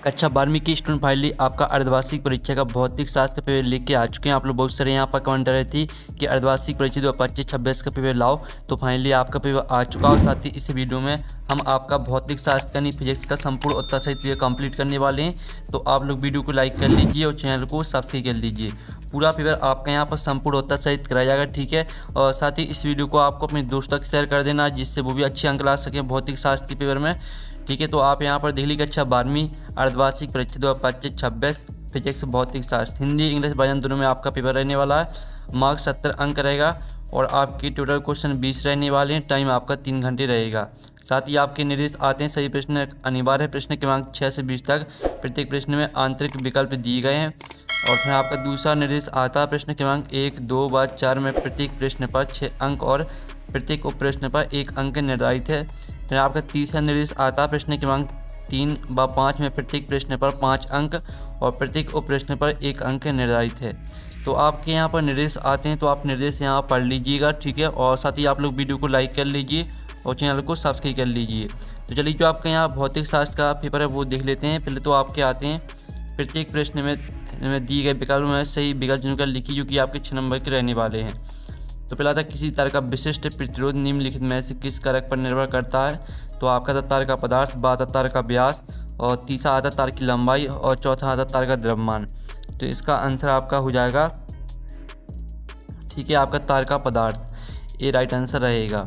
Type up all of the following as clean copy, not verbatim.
कक्षा 12वीं की स्टूडेंट फाइनली आपका अर्धवार्षिक परीक्षा का भौतिक शास्त्र का पेपर लेके आ चुके हैं। आप लोग बहुत सारे यहाँ पर कमेंट कर रहे थे कि अर्धवार्षिक परीक्षा 2025-26 का पेपर लाओ, तो फाइनली आपका पेपर आ चुका। और साथ ही इस वीडियो में हम आपका भौतिक शास्त्र यानी फिजिक्स का संपूर्ण उत्तर सहित पेपर कंप्लीट करने वाले हैं। तो आप लोग वीडियो को लाइक कर लीजिए और चैनल को सब्सक्राइब कर लीजिए। पूरा पेपर आपका यहाँ पर संपूर्ण उत्तर सहित कराया जाएगा, ठीक है। और साथ ही इस वीडियो को आपको अपने दोस्तों तक शेयर कर देना, जिससे वो भी अच्छे अंक ला सकें भौतिक शास्त्र के पेपर में, ठीक है। तो आप यहाँ पर देख लीजिए कक्षा 12वीं अर्धवार्षिक परीक्षा 2025-26 फिजिक्स भौतिक शास्त्र हिंदी इंग्लिश वर्जन दोनों में आपका पेपर रहने वाला है। मार्क्स 70 अंक रहेगा और आपके टोटल क्वेश्चन 20 रहने वाले हैं। टाइम आपका 3 घंटे रहेगा। साथ ही आपके निर्देश आते हैं सभी प्रश्न अनिवार्य है। प्रश्न क्रमांक 6 से 20 तक प्रत्येक प्रश्न में आंतरिक विकल्प दिए गए हैं। और फिर आपका दूसरा निर्देश आता है प्रश्न क्रमांक 1, 2 व 4 में प्रत्येक प्रश्न पर 6 अंक और प्रत्येक उप प्रश्न पर 1 अंक निर्धारित है। फिर आपका तीसरा निर्देश आता है प्रश्न क्रमांक 3 व 5 में प्रत्येक प्रश्न पर 5 अंक और प्रत्येक उप प्रश्न पर 1 अंक निर्धारित है। तो आपके यहाँ पर निर्देश आते हैं, तो आप निर्देश यहाँ पढ़ लीजिएगा, ठीक है। और साथ ही आप लोग वीडियो को लाइक कर लीजिए और चैनल को सब्सक्राइब कर लीजिए। तो चलिए जो आपका यहाँ भौतिक शास्त्र का पेपर है वो देख लेते हैं। पहले तो आपके आते हैं प्रत्येक प्रश्न में दिए गए विकल्प में सही विकल्प चुनकर लिखिए, जो कि आपके 6 नंबर के रहने वाले हैं। तो पहला था किसी तार का विशिष्ट प्रतिरोध निम्नलिखित में से किस कारक पर निर्भर करता है। तो आपका था तार का पदार्थ, बात तार का व्यास और तीसरा आता तार की लंबाई और चौथा आता तार का द्रव्यमान। तो इसका आंसर आपका हो जाएगा, ठीक है, आपका तार का पदार्थ, ये राइट आंसर रहेगा।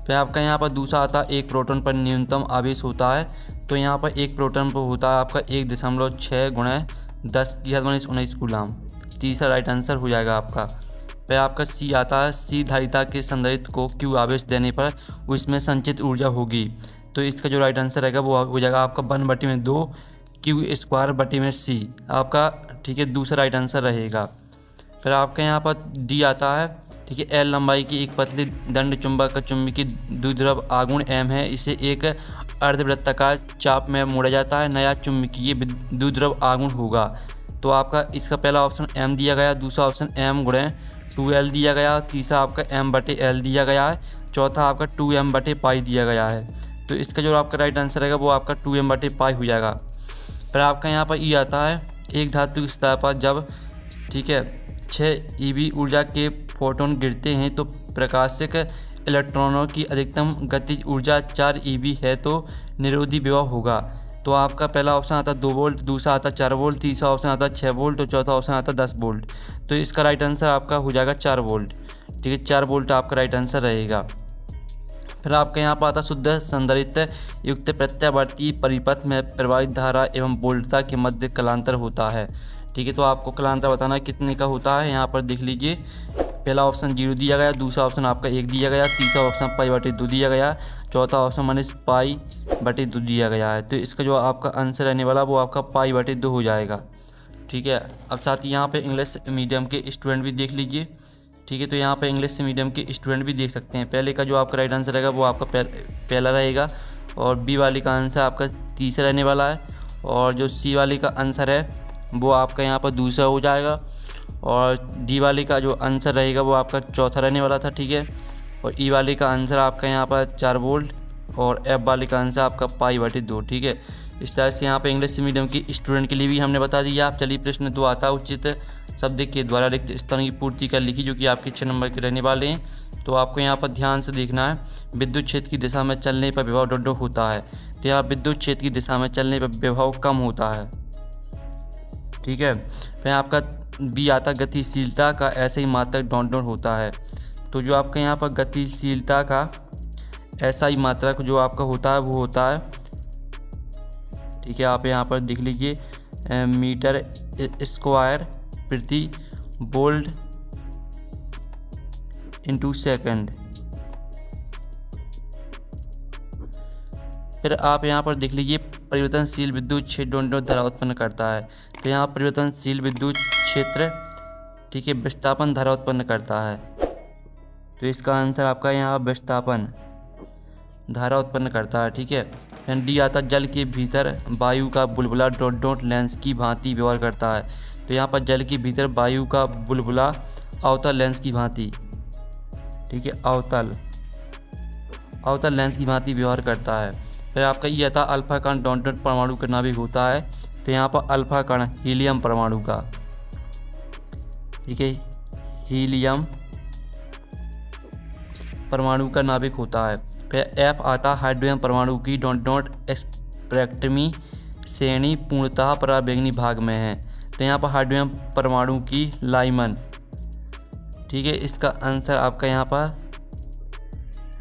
फिर आपका यहाँ पर दूसरा आता एक प्रोटॉन पर न्यूनतम आवेश होता है। तो यहाँ पर एक प्रोटॉन पर होता है आपका 1.6 × 10⁻19 कूलम। तीसरा राइट आंसर हो जाएगा आपका। फिर आपका सी आता है सी धारिता के संधारित्र को Q आवेश देने पर उसमें संचित ऊर्जा होगी। तो इसका जो राइट आंसर रहेगा वो हो जाएगा आपका 1/2 Q² C आपका, ठीक है, दूसरा राइट आंसर रहेगा। फिर आपका यहाँ पर डी आता है, ठीक है, L लंबाई की एक पतली दंड चुंबक का चुंबकीय द्विध्रुव आघूर्ण M है। इसे एक अर्धवृत्ताकार चाप में मोड़ा जाता है। नया चुंबकीय द्विध्रुव आघूर्ण होगा। तो आपका इसका पहला ऑप्शन M दिया गया, दूसरा ऑप्शन M×2L दिया गया, तीसरा आपका M/L दिया गया है, चौथा आपका 2M/π दिया गया है। तो इसका जो आपका राइट आंसर रहेगा वो आपका 2M/π हो जाएगा। फिर आपका यहाँ पर ई आता है एक धातु की सतह पर जब, ठीक है, 6 eV ऊर्जा के फोटोन गिरते हैं तो प्रकाशिक इलेक्ट्रॉनों की अधिकतम गतिज ऊर्जा 4 eV है, तो निरोधी विभव होगा। तो आपका पहला ऑप्शन आता 2 वोल्ट, दूसरा आता 4 वोल्ट, तीसरा ऑप्शन आता 6 वोल्ट और चौथा ऑप्शन आता 10 वोल्ट। तो इसका राइट आंसर आपका हो जाएगा 4 वोल्ट, ठीक है, 4 वोल्ट आपका राइट आंसर रहेगा। फिर आपके यहाँ पर आता शुद्ध संधारित्र युक्त प्रत्यावर्ती परिपथ में प्रवाहित धारा एवं वोल्टता के मध्य कलांतर होता है, ठीक है। तो आपको कलांतर बताना कितने का होता है, यहाँ पर देख लीजिए। पहला ऑप्शन 0 दिया गया, दूसरा ऑप्शन आपका 1 दिया गया, तीसरा ऑप्शन π/2 दिया गया, चौथा ऑप्शन π/2 दिया गया है। तो इसका जो आपका आंसर रहने वाला वो आपका π/2 हो जाएगा, ठीक है। अब साथ ही यहाँ पे इंग्लिश मीडियम के स्टूडेंट भी देख लीजिए, ठीक है। तो यहाँ पे इंग्लिश मीडियम के स्टूडेंट भी देख सकते हैं। पहले का जो आपका राइट आंसर रहेगा वो आपका पहला रहेगा और बी वाली का आंसर आपका तीसरा रहने वाला है और जो सी वाली का आंसर है वो आपका यहाँ पर दूसरा हो जाएगा और डी वाली का जो आंसर रहेगा वो आपका चौथा रहने वाला था, ठीक है। और ई वाली का आंसर आपका यहाँ पर 4 वोल्ट और एफ वाली का आंसर आपका π/2, ठीक है। इस तरह से यहाँ पर इंग्लिश मीडियम की स्टूडेंट के लिए भी हमने बता दिया। आप चलिए प्रश्न 2 आता उचित शब्द के द्वारा रिक्त स्थानों की पूर्ति कर लिखी, जो कि आपके 6 नंबर के रहने वाले हैं। तो आपको यहाँ पर ध्यान से देखना है। विद्युत क्षेत्र की दिशा में चलने पर विभव डॉट होता है। तो यहाँ विद्युत क्षेत्र की दिशा में चलने पर विभव कम होता है, ठीक है। फिर आपका बी आता गतिशीलता का ऐसे ही मात्रक डॉट होता है। तो जो आपका यहाँ पर गतिशीलता का ऐसा ही मात्रक जो आपका होता है वो होता है, ठीक है। आप यहाँ पर देख लीजिए मीटर स्क्वायर प्रति वोल्ट × सेकंड। फिर आप यहाँ पर देख लीजिए परिवर्तनशील विद्युत क्षेत्र डॉट धारा उत्पन्न करता है। तो यहाँ परिवर्तनशील विद्युत क्षेत्र, ठीक है, विस्थापन धारा उत्पन्न करता है। तो इसका आंसर आपका यहाँ विस्थापन धारा उत्पन्न करता है, ठीक है। फिर डी आता जल के भीतर वायु का बुलबुला डॉट लेंस की भांति व्यवहार करता है। तो यहाँ पर जल के भीतर वायु का बुलबुला अवतल लेंस की भांति, ठीक है, अवतल लेंस की भांति व्यवहार करता है। फिर आपका ये आता अल्फा कण डॉट डॉट परमाणु का नाभिक होता है, तो यहाँ पर अल्फा कण हीलियम परमाणु का, ठीक है, हीलियम परमाणु का नाभिक होता है। फिर एफ आता हाइड्रोजन परमाणु की डॉट डॉट स्पेक्ट्रमी श्रेणी पूर्णतः पराबैंगनी भाग में है, तो यहाँ पर हाइड्रोजन परमाणु की लाइमन, ठीक है, इसका आंसर आपका यहाँ पर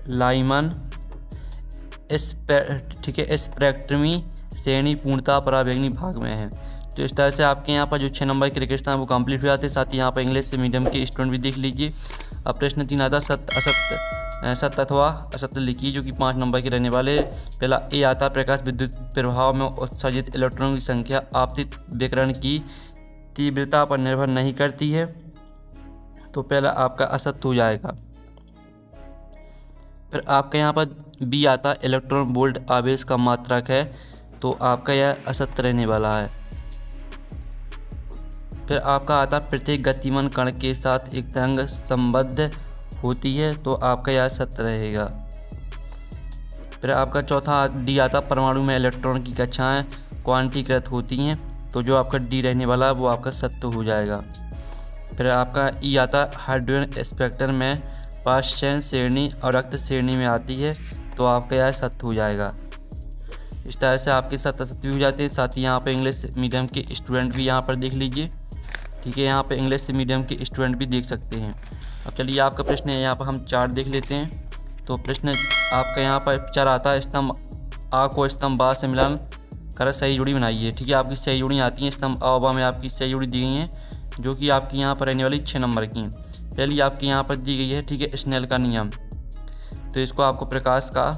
लाइमन ठीक है, स्पेक्ट्रमी श्रेणी पूर्णतः पराबैंगनी भाग में है। तो इस तरह से आपके यहाँ पर जो 6 नंबर के रिक्वेस्ट हैं वो कंप्लीट हो जाते हैं। साथ ही यहाँ पर इंग्लिश मीडियम के स्टूडेंट भी देख लीजिए। अब प्रश्न 3 आता सत्य अथवा असत्य लिखिए, जो कि 5 नंबर के रहने वाले। पहला ए आता प्रकाश विद्युत प्रभाव में उत्सर्जित इलेक्ट्रॉनों की संख्या आपतित विकिरण की तीव्रता पर निर्भर नहीं करती है, तो पहला आपका असत्य हो जाएगा। फिर आपका यहाँ पर बी आता इलेक्ट्रॉन वोल्ट आवेश का मात्रक है, तो आपका यह असत्य रहने वाला है। फिर आपका आता प्रत्येक गतिमान कण के साथ एक तरंग संबद्ध होती है, तो आपका यह सत्य रहेगा। फिर आपका चौथा डी आता परमाणु में इलेक्ट्रॉन की कक्षाएं क्वांटीकृत होती हैं, तो जो आपका डी रहने वाला है वो आपका सत्य हो जाएगा। फिर आपका ई आता हाइड्रोजन स्पेक्ट्रम में पाश्चयन श्रेणी और रक्त श्रेणी में आती है, तो आपका यह सत्य हो जाएगा। इस तरह से आपके सत्य सत्य हो जाते हैं। साथ ही यहाँ पर इंग्लिश मीडियम के स्टूडेंट भी यहाँ पर देख लीजिए, ठीक है, यहाँ पे इंग्लिश मीडियम के स्टूडेंट भी देख सकते हैं। अब चलिए आपका प्रश्न है, यहाँ पर हम 4 देख लेते हैं। तो प्रश्न आपका यहाँ पर 4 आता है स्तंभ आ को स्तंभ बा से मिलान कर सही जोड़ी बनाइए, ठीक है। आपकी सही जोड़ी आती हैं, स्तंभ आ बा में आपकी सही जोड़ी दी गई हैं, जो कि आपकी यहाँ पर रहने वाली 6 नंबर की हैं। पहली आपकी यहाँ पर दी गई है, ठीक है, स्नेल का नियम, तो इसको आपको प्रकाश का,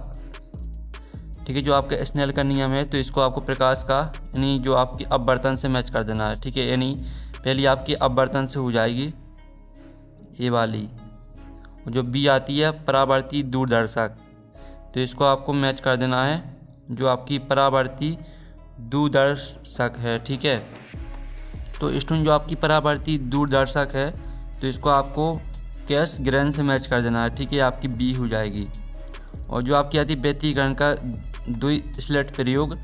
ठीक है, जो आपका स्नेल का नियम है, तो इसको आपको प्रकाश का यानी जो आपकी अपवर्तन से मैच कर देना है, ठीक है। यानी पहली आपकी अपवर्तन से हो जाएगी ये वाली, जो बी आती है परावर्ती दूरदर्शक, तो इसको आपको मैच कर देना है जो आपकी परावर्ती दूरदर्शक है, ठीक है। तो स्टूडेंट जो आपकी परावर्ती दूरदर्शक है, तो इसको आपको कैश ग्रहण से मैच कर देना है, ठीक है, आपकी बी हो जाएगी। और जो आपकी आती है व्यतिकरण का द्वि स्लेट प्रयोग,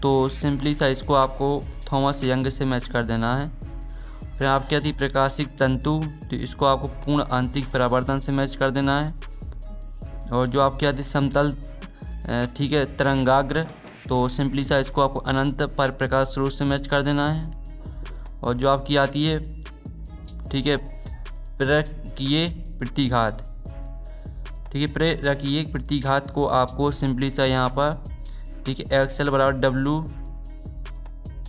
तो सिंपली सा इसको आपको थॉमस यंग से मैच कर देना है। फिर आपकी आती प्रकाशिक तंतु, तो इसको आपको पूर्ण आंतरिक परावर्तन से मैच कर देना है। और जो आपकी आती समतल, ठीक है, तरंगाग्र, तो सिंपली सा इसको आपको अनंत पर प्रकाश स्रोत से मैच कर देना है। और जो आपकी आती है, ठीक है, प्रेरकीय प्रतिघात, ठीक है, प्रेरकीय प्रतिघात को आपको सिंपली सा यहाँ पर, ठीक है, एक्सएल बराबर डब्ल्यू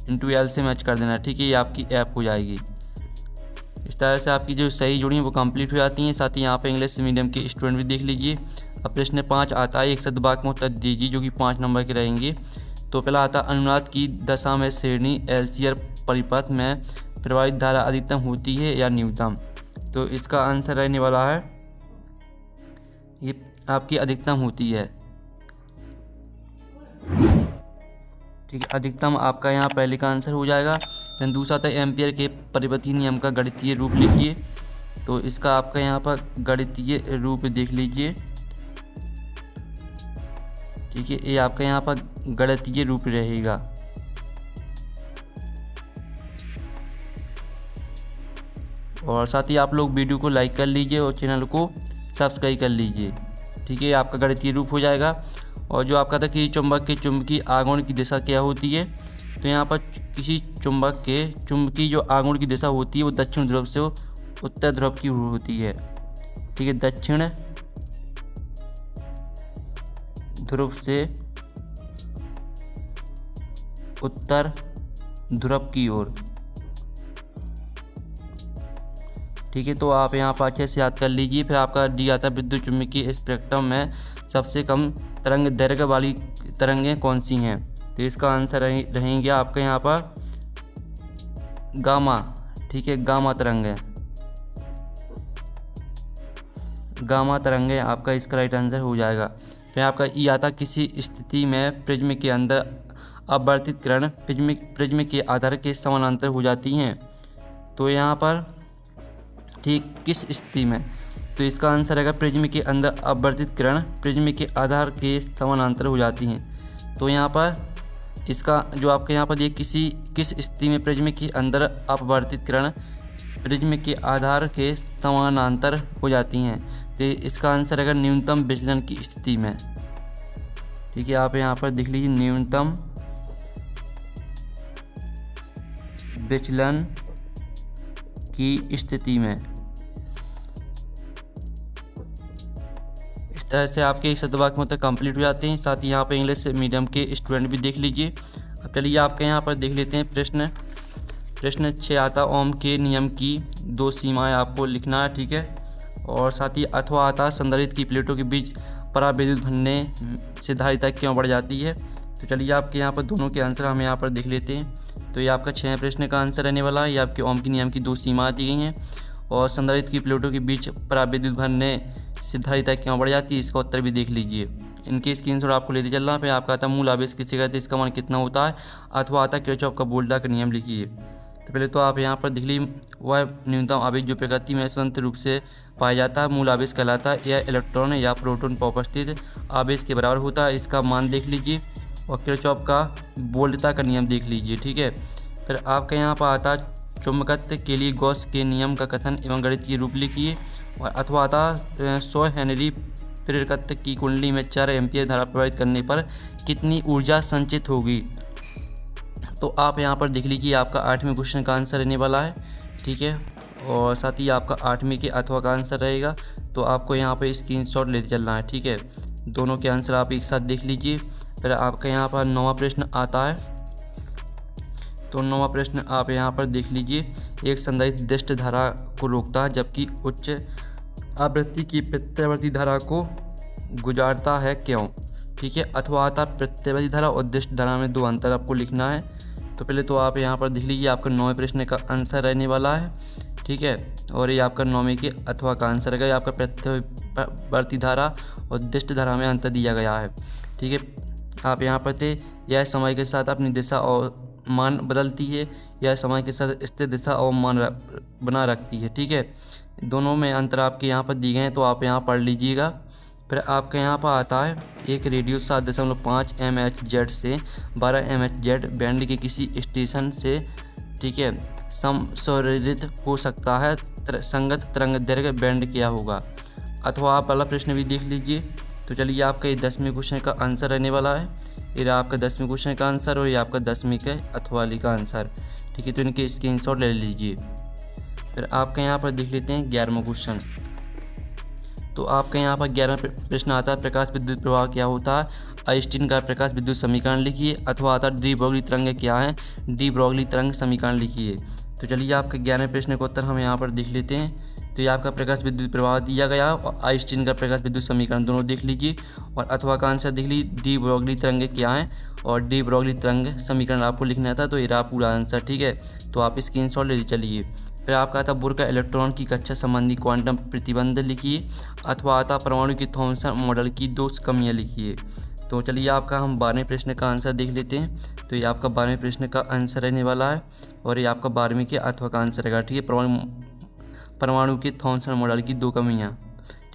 इंटू एल से मैच कर देना है, ठीक है, ये आपकी ऐप हो जाएगी। इस तरह से आपकी जो सही जोड़ी वो कंप्लीट हो जाती हैं। साथ ही यहाँ पे इंग्लिश मीडियम के स्टूडेंट भी देख लीजिए। अब प्रश्न 5 आता है, एक सदवाक्य में उत्तर दीजिए, जो कि 5 नंबर के रहेंगे। तो पहला आता अनुनाद की दशा में श्रेणी एलसीआर परिपथ में प्रवाहित धारा अधिकतम होती है या न्यूनतम, तो इसका आंसर रहने वाला है ये आपकी अधिकतम होती है, ठीक है, अधिकतम आपका यहाँ पहले का आंसर हो जाएगा। फिर दूसरा था एम्पियर के परिपथीय नियम का गणितीय रूप लिखिए, तो इसका आपका यहाँ पर गणितीय रूप देख लीजिए, ठीक है, ये आपका यहाँ पर गणितीय रूप रहेगा। और साथ ही आप लोग वीडियो को लाइक कर लीजिए और चैनल को सब्सक्राइब कर लीजिए, ठीक है, आपका गणितीय रूप हो जाएगा। और जो आपका था कि चुंबक के चुंबकीय आघूर्ण की दिशा क्या होती है, तो यहाँ पर किसी चुंबक के चुंबकीय जो आघूर्ण की दिशा होती है वो दक्षिण ध्रुव से उत्तर ध्रुव की होती है, ठीक है, दक्षिण ध्रुव से उत्तर ध्रुव की ओर, ठीक है। तो आप यहाँ पर अच्छे से याद कर लीजिए। फिर आपका डी आता है विद्युत चुंबकीय स्पेक्ट्रम में सबसे कम तरंग दैर्घ्य वाली तरंगें कौन सी हैं, तो इसका आंसर रहेंगे आपका यहाँ पर गामा, ठीक है, गामा तरंगें, गामा तरंगें आपका इसका राइट आंसर हो जाएगा। फिर आपका ई आता किसी स्थिति में प्रिज्म के अंदर अपवर्तित किरण प्रिज्म के आधार के समानांतर हो जाती हैं, तो यहाँ पर ठीक किस स्थिति में, तो इसका आंसर रहेगा प्रिज्म के अंदर अपवर्तित किरण प्रिज्म के आधार के समानांतर हो जाती हैं। तो यहाँ पर इसका जो आपके यहाँ पर ये किस स्थिति में प्रिज्म के अंदर अपवर्तित किरण प्रिज्म के आधार के समानांतर हो जाती हैं। तो इसका आंसर अगर न्यूनतम विचलन की स्थिति में। ठीक है, आप यहाँ पर देख लीजिए न्यूनतम विचलन की स्थिति में। इस तरह से आपके एक शब्दवाक्य मतलब कंप्लीट हो जाते हैं। साथ ही यहाँ पर इंग्लिश मीडियम के स्टूडेंट भी देख लीजिए। अब चलिए आपके यहाँ पर देख लेते हैं प्रश्न 6 आता ओम के नियम की 2 सीमाएं आपको लिखना है। ठीक है, और साथ ही अथवा आता संधारित्र की प्लेटों के बीच पराविद्युत बनने से धारिता क्यों बढ़ जाती है। तो चलिए आपके यहाँ पर दोनों के आंसर हम यहाँ पर देख लेते हैं। तो ये आपका 6 प्रश्न का आंसर रहने वाला है। ये आपके ओम के नियम की 2 सीमाएं दी गई हैं और संधारित्र की प्लेटों के बीच पराविद्युत बनने से धारिता क्यों बढ़ जाती है, इसका उत्तर भी देख लीजिए। इनके स्क्रीनशॉट आपको लेते चलना। फिर आपका आता मूल आवेश किसे कहते हैं, इसका मान कितना होता है, अथवा आता किरचॉफ का वोल्टा का नियम लिखिए। तो पहले तो आप यहाँ पर देख लीजिए वह न्यूनतम आवेश जो प्रकृति में स्वतंत्र रूप से पाया जाता है मूल आवेश कहलाता है। यह इलेक्ट्रॉन या प्रोटॉन पर उपस्थित आवेश के बराबर होता है, इसका मान देख लीजिए। और किरचॉफ का वोल्टता का नियम देख लीजिए। ठीक है, फिर आपके यहाँ पर आता चुंबकत्व के लिए गॉस के नियम का कथन एवं गणितीय रूप लिखिए। और अथवा आता 100 हेनरी प्रेरकत्व की कुंडली में 4 एम्पियर धारा प्रवाहित करने पर कितनी ऊर्जा संचित होगी। तो आप यहाँ पर देख लीजिए आपका 8वें क्वेश्चन का आंसर रहने वाला है। ठीक है, और साथ ही आपका 8वें के अथवा का आंसर रहेगा। तो आपको यहाँ पर स्क्रीनशॉट लेते चलना है। ठीक है, दोनों के आंसर आप एक साथ देख लीजिए। फिर आपका यहाँ पर 9वां प्रश्न आता है। तो 9वां प्रश्न आप यहाँ पर देख लीजिए। एक संधारित्र दिष्ट धारा को रोकता है जबकि उच्च आवृत्ति की प्रत्यावर्ती धारा को गुजारता है, क्यों। ठीक है, अथवा आता प्रत्यावर्ती धारा और दिष्ट धारा में 2 अंतर आपको लिखना है। तो पहले तो आप यहाँ पर देख लीजिए आपका 9वें प्रश्न का आंसर रहने वाला है। ठीक है, और ये आपका 9वें के अथवा का आंसर रहेगा। आपका प्रत्यावर्ती धारा और दिष्ट धारा में अंतर दिया गया है। ठीक है, आप यहाँ पर थे यह समय के साथ अपनी दिशा और मान बदलती है, यह समय के साथ स्थिर दिशा और मान बना रखती है। ठीक है, दोनों में अंतर आपके यहाँ पर दिए गए हैं, तो आप यहाँ पढ़ लीजिएगा। फिर आपके यहाँ पर आता है एक रेडियो 7.5 MHz से 12 MHz बैंड के किसी स्टेशन से, ठीक है, संशोधित हो सकता है, संगत तरंग दैर्घ्य बैंड क्या होगा। अथवा आप वाला प्रश्न भी देख लीजिए। तो चलिए आपका ये 10वें क्वेश्चन का आंसर रहने वाला है। ये आपका 10वें क्वेश्चन का आंसर और ये आपका 10वीं के अथवाली का आंसर। ठीक है, तो इनके स्क्रीनशॉट ले लीजिए। फिर आपके यहाँ पर देख लेते हैं 11वां क्वेश्चन। तो आपके यहाँ पर 11वां प्रश्न आता है प्रकाश विद्युत प्रवाह क्या होता है, आइंस्टीन का प्रकाश विद्युत समीकरण लिखिए। अथवा आता डी ब्रोगली तरंग क्या है, डी ब्रोगली तरंग समीकरण लिखिए। तो चलिए आपके 11वें प्रश्न का उत्तर हम यहाँ पर देख लेते हैं। तो ये आपका प्रकाश विद्युत प्रवाह दिया गया और आइंस्टीन का प्रकाश विद्युत समीकरण दोनों देख लीजिए। और अथवा का आंसर देख लीजिए डी ब्रोगली तरंग क्या है और डी ब्रोगली तरंग समीकरण आपको लिखना था। तो ये रहा पूरा आंसर। ठीक है, तो आप स्क्रीनशॉट ले चलिए। फिर आपका आता बुर का इलेक्ट्रॉन की कक्षा संबंधी क्वांटम प्रतिबंध लिखिए। अथवा आता परमाणु की थॉमसन मॉडल की 2 कमियां लिखिए। तो चलिए आपका हम 12वें प्रश्न का आंसर देख लेते हैं। तो ये आपका 12वें प्रश्न का आंसर रहने वाला है और ये आपका 12वें के अथवा का आंसर रहेगा। ठीक है, परमाणु के थॉमसन मॉडल की 2 कमियाँ।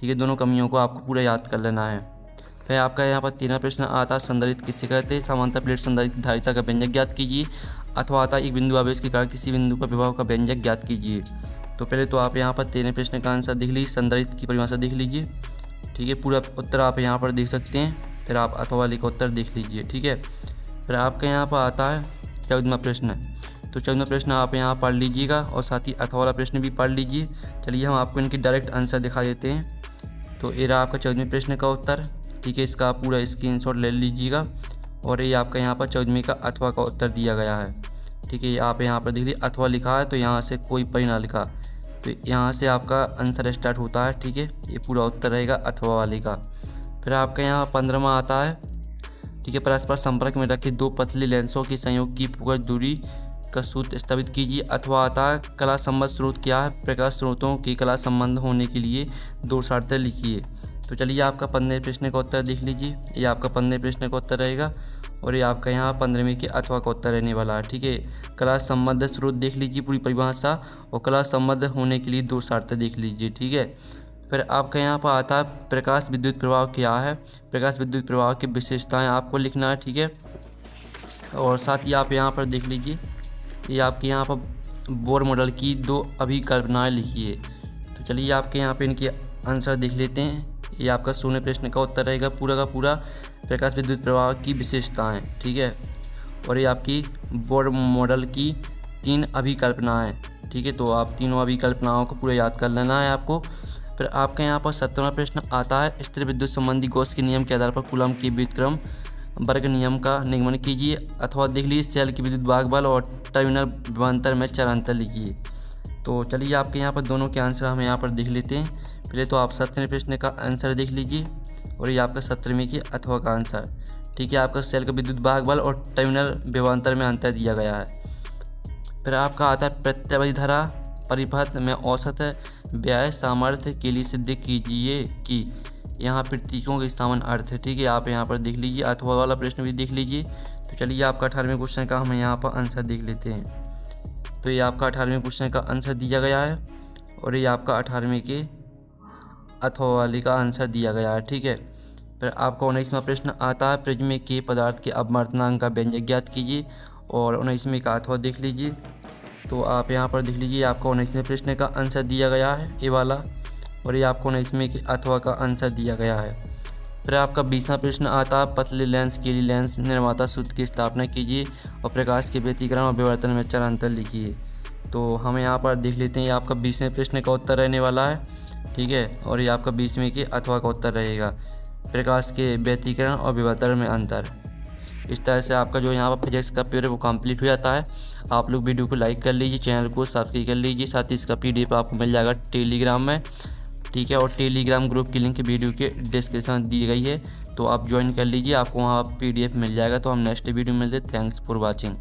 ठीक है, दोनों कमियों को आपको पूरा याद कर लेना है। फिर आपका यहाँ पर 13वां प्रश्न आता संधारित्र किसे कहते हैं, समांतर प्लेट संधारित्र धारिता का व्यंजक ज्ञात कीजिए। अथवा आता एक बिंदु आवेश के कारण किसी बिंदु पर विभव का व्यंजक ज्ञात कीजिए। तो पहले तो आप यहाँ पर 13वें प्रश्न का आंसर देख लीजिए, संधारित्र की परिभाषा देख लीजिए। ठीक है, पूरा उत्तर आप यहाँ पर देख सकते हैं। फिर आप अथवा वाले का उत्तर देख लीजिए। ठीक है, फिर आपके यहाँ पर आता है 14वां प्रश्न। तो 14वां प्रश्न आप यहाँ पढ़ लीजिएगा और साथ ही अथवा वाला प्रश्न भी पढ़ लीजिए। चलिए हम आपको इनकी डायरेक्ट आंसर दिखा देते हैं। तो ये रहा आपका 14वें प्रश्न का उत्तर। ठीक है, इसका आप पूरा स्क्रीनशॉट ले लीजिएगा और ये आपका यहाँ पर 14वें का अथवा का उत्तर दिया गया है। ठीक है, आप यहाँ पर देख लीजिए अथवा लिखा है तो यहाँ से कोई परी ना लिखा, तो यहाँ से आपका आंसर स्टार्ट होता है। ठीक है, ये पूरा उत्तर रहेगा अथवा वाले का। फिर आपका यहाँ 15वां आता है। ठीक है, परस्पर संपर्क में रखे 2 पतले लेंसों के संयोग की फोकस दूरी का सूत्र स्थापित कीजिए। अथवा आता है कला संबंध स्रोत क्या है, प्रकाश स्रोतों के कला संबंध होने के लिए 2 शर्तें लिखिए। तो चलिए आपका 15वें प्रश्न का उत्तर देख लीजिए। ये आपका 15वें प्रश्न का उत्तर रहेगा और ये आपका यहाँ 15वें के अथवा का उत्तर रहने वाला है। ठीक है, कला संबंध स्रोत देख लीजिए पूरी परिभाषा और कला संबंध होने के लिए 2 शर्तें देख लीजिए। ठीक है, फिर आपका यहाँ पर आता है प्रकाश विद्युत प्रवाह क्या है। प्रकाश विद्युत प्रवाह की विशेषताएं आपको लिखना है, ठीक है। और साथ ही आप यहाँ पर देख लीजिए, ये आपके यहाँ पर बोर मॉडल की 2 अभिकल्पनाएं लिखी है। तो चलिए आपके यहाँ पे इनके आंसर देख लेते हैं। ये आपका 0 प्रश्न का उत्तर रहेगा पूरा का पूरा, प्रकाश विद्युत प्रवाह की विशेषताएं, ठीक है। और ये आपकी बोर मॉडल की 3 अभिकल्पनाएं, ठीक है। तो आप तीनों अभिकल्पनाओं को पूरा याद कर लेना है आपको। फिर आपके यहाँ पर 17वां प्रश्न आता है, स्थिर विद्युत संबंधी गॉस के नियम के आधार पर कूलम्ब के व्युत्क्रम वर्ग नियम का निगमन कीजिए। अथवा देख लीजिए सेल की विद्युत भागबल और टर्मिनल विभवांतर में चरांतर लिखिए। तो चलिए आपके यहाँ पर दोनों के आंसर हम यहाँ पर देख लेते हैं। पहले तो आप 17वें प्रश्न का आंसर देख लीजिए और ये आपका 17वें की अथवा का आंसर, ठीक है। आपका सेल का विद्युत भागबल और टर्मिनल विभवांतर में अंतर दिया गया है। फिर आपका आता है प्रत्यावर्ती धारा परिपथ में औसत व्यय सामर्थ्य के लिए सिद्ध कीजिए कि यहाँ प्रतीकों के सामान्य अर्थ है, ठीक है। आप यहाँ पर देख लीजिए, अथवा वाला प्रश्न भी देख लीजिए। तो चलिए आपका 18वें क्वेश्चन का हम यहाँ पर आंसर देख लेते हैं। तो ये आपका 18वें क्वेश्चन का आंसर दिया गया है और ये आपका 18वें के अथवा वाले का आंसर दिया गया है, ठीक है। फिर आपका 19वां प्रश्न आता है, प्रिज्म के पदार्थ के अपवर्तनांक का व्यंजक ज्ञात कीजिए। और 19वें का अथवा देख लीजिए। तो आप यहाँ पर देख लीजिए, आपका 19वें प्रश्न का आंसर दिया गया है ये वाला, और ये आपको 19वें के अथवा का आंसर दिया गया है। फिर आपका 20वां प्रश्न आता है, पतले लेंस के लिए लेंस निर्माता सूत्र की स्थापना कीजिए और प्रकाश के व्यतिकरण और विवर्तन में चरांतर लिखिए। तो हम यहाँ पर देख लेते हैं, ये आपका 20वें प्रश्न का उत्तर रहने वाला है, ठीक है। और ये आपका 20वें के अथवा का उत्तर रहेगा, प्रकाश के व्यतिकरण और विवर्तन में अंतर। इस तरह से आपका जो यहाँ पर फिजिक्स का पेपर वो कंप्लीट हो जाता है। आप लोग वीडियो को लाइक कर लीजिए, चैनल को सब्सक्राइब कर लीजिए। साथ ही इसका PDF आपको मिल जाएगा टेलीग्राम में, ठीक है। और टेलीग्राम ग्रुप की लिंक वीडियो के डिस्क्रिप्शन में दी गई है, तो आप ज्वाइन कर लीजिए, आपको वहाँ PDF मिल जाएगा। तो हम नेक्स्ट वीडियो में मिलते हैं। Thanks for watching.